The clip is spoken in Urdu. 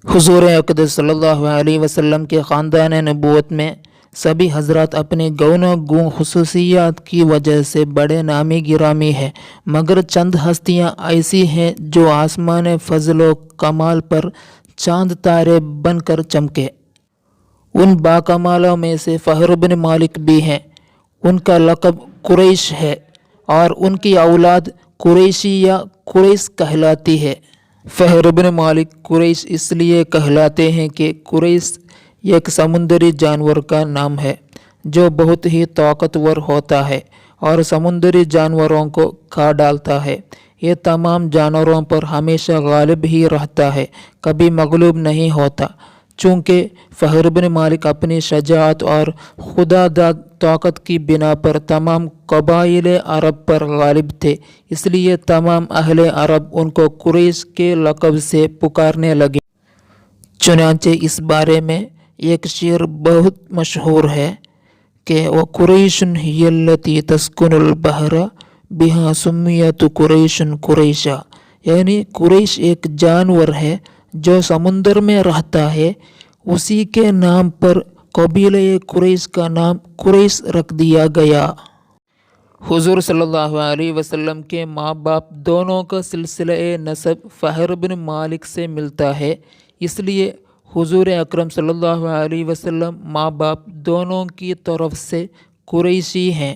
حضور اقدس صلی اللہ علیہ وسلم کے خاندان نبوت میں سبھی حضرات اپنے گونوں گون خصوصیات کی وجہ سے بڑے نامی گرامی ہیں، مگر چند ہستیاں ایسی ہیں جو آسمان فضل و کمال پر چاند تارے بن کر چمکے۔ ان باکمالوں میں سے فہر بن مالک بھی ہیں۔ ان کا لقب قریش ہے اور ان کی اولاد قریشی یا قریش کہلاتی ہے۔ فہر بن مالک قریش اس لیے کہلاتے ہیں کہ قریش ایک سمندری جانور کا نام ہے جو بہت ہی طاقتور ہوتا ہے اور سمندری جانوروں کو کھا ڈالتا ہے۔ یہ تمام جانوروں پر ہمیشہ غالب ہی رہتا ہے، کبھی مغلوب نہیں ہوتا۔ چونکہ فہر بن مالک اپنی شجاعت اور خدا داد طاقت کی بنا پر تمام قبائل عرب پر غالب تھے، اس لیے تمام اہل عرب ان کو قریش کے لقب سے پکارنے لگے۔ چنانچہ اس بارے میں ایک شعر بہت مشہور ہے کہ وَقُرَيْشٌ هِيَ الَّتِي تَسْكُنُ الْبَحْرَ بِهَا سُمِّيَتْ قُرَيْشٌ قُرَيْشًا، یعنی قریش ایک جانور ہے جو سمندر میں رہتا ہے، اسی کے نام پر قبیلہ قریش کا نام قریش رکھ دیا گیا۔ حضور صلی اللہ علیہ وسلم کے ماں باپ دونوں کا سلسلہ نسب فہر بن مالک سے ملتا ہے، اس لیے حضور اکرم صلی اللہ علیہ وسلم ماں باپ دونوں کی طرف سے قریشی ہیں۔